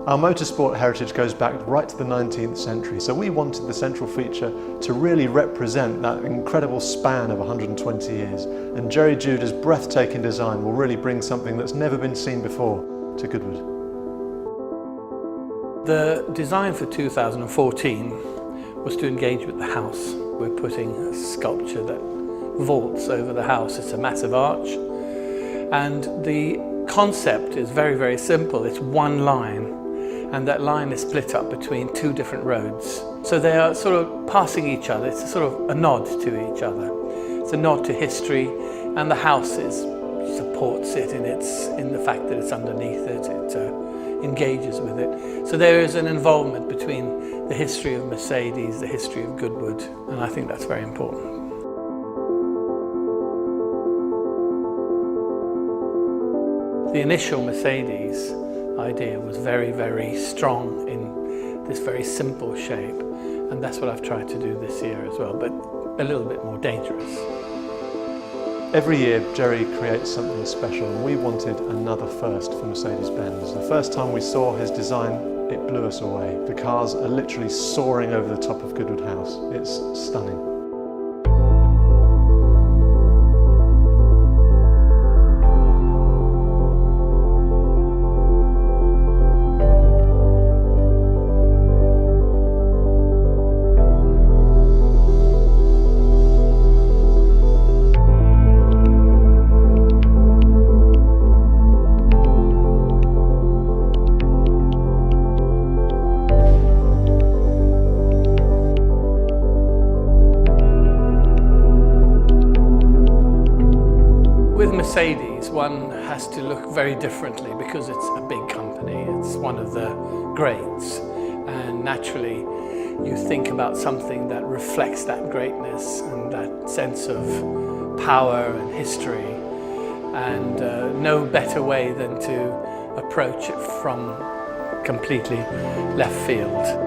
Our motorsport heritage goes back right to the 19th century, so we wanted the central feature to really represent that incredible span of 120 years. And Jerry Juda's breathtaking design will really bring something that's never been seen before to Goodwood. The design for 2014 was to engage with the house. We're putting a sculpture that vaults over the house. It's a massive arch, and the concept is very, very simple. It's one line, and that line is split up between two different roads. So they are sort of passing each other. It's a sort of a nod to each other. It's a nod to history, and the house supports it in the fact that it's underneath it. It engages with it. So there is an involvement between the history of Mercedes, the history of Goodwood, and I think that's very important. The initial Mercedes idea was very, very strong in this very simple shape, and that's what I've tried to do this year as well, but a little bit more dangerous. Every year Jerry creates something special, and we wanted another first for Mercedes-Benz. The first time we saw his design, it blew us away. The cars are literally soaring over the top of Goodwood House. It's stunning. Mercedes, one has to look very differently because it's a big company. It's one of the greats, and naturally you think about something that reflects that greatness and that sense of power and history, and no better way than to approach it from completely left field.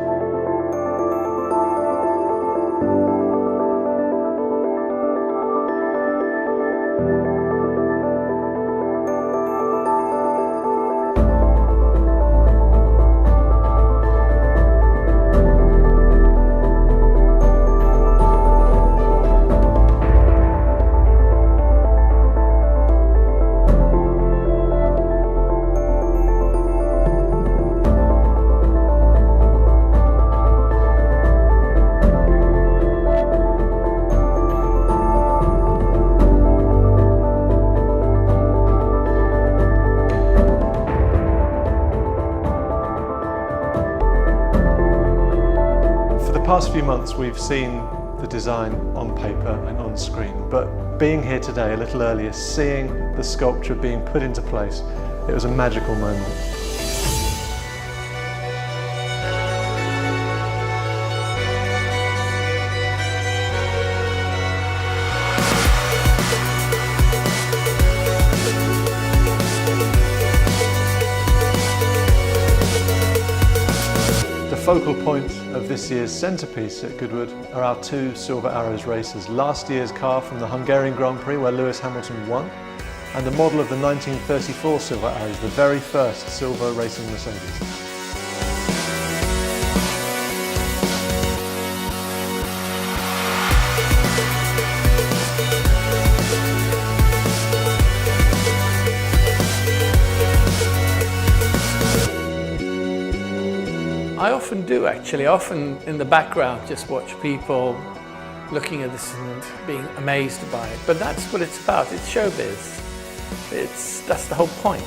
The past few months we've seen the design on paper and on screen, but being here today a little earlier, seeing the sculpture being put into place, it was a magical moment. The focal point of this year's centrepiece at Goodwood are our two Silver Arrows racers. Last year's car from the Hungarian Grand Prix where Lewis Hamilton won, and the model of the 1934 Silver Arrows, the very first silver racing Mercedes. I often do actually, often in the background just watch people looking at this and being amazed by it. But that's what it's about, it's showbiz. That's the whole point.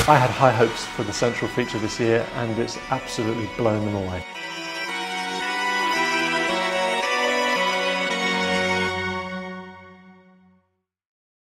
I had high hopes for the central feature this year, and it's absolutely blown them away.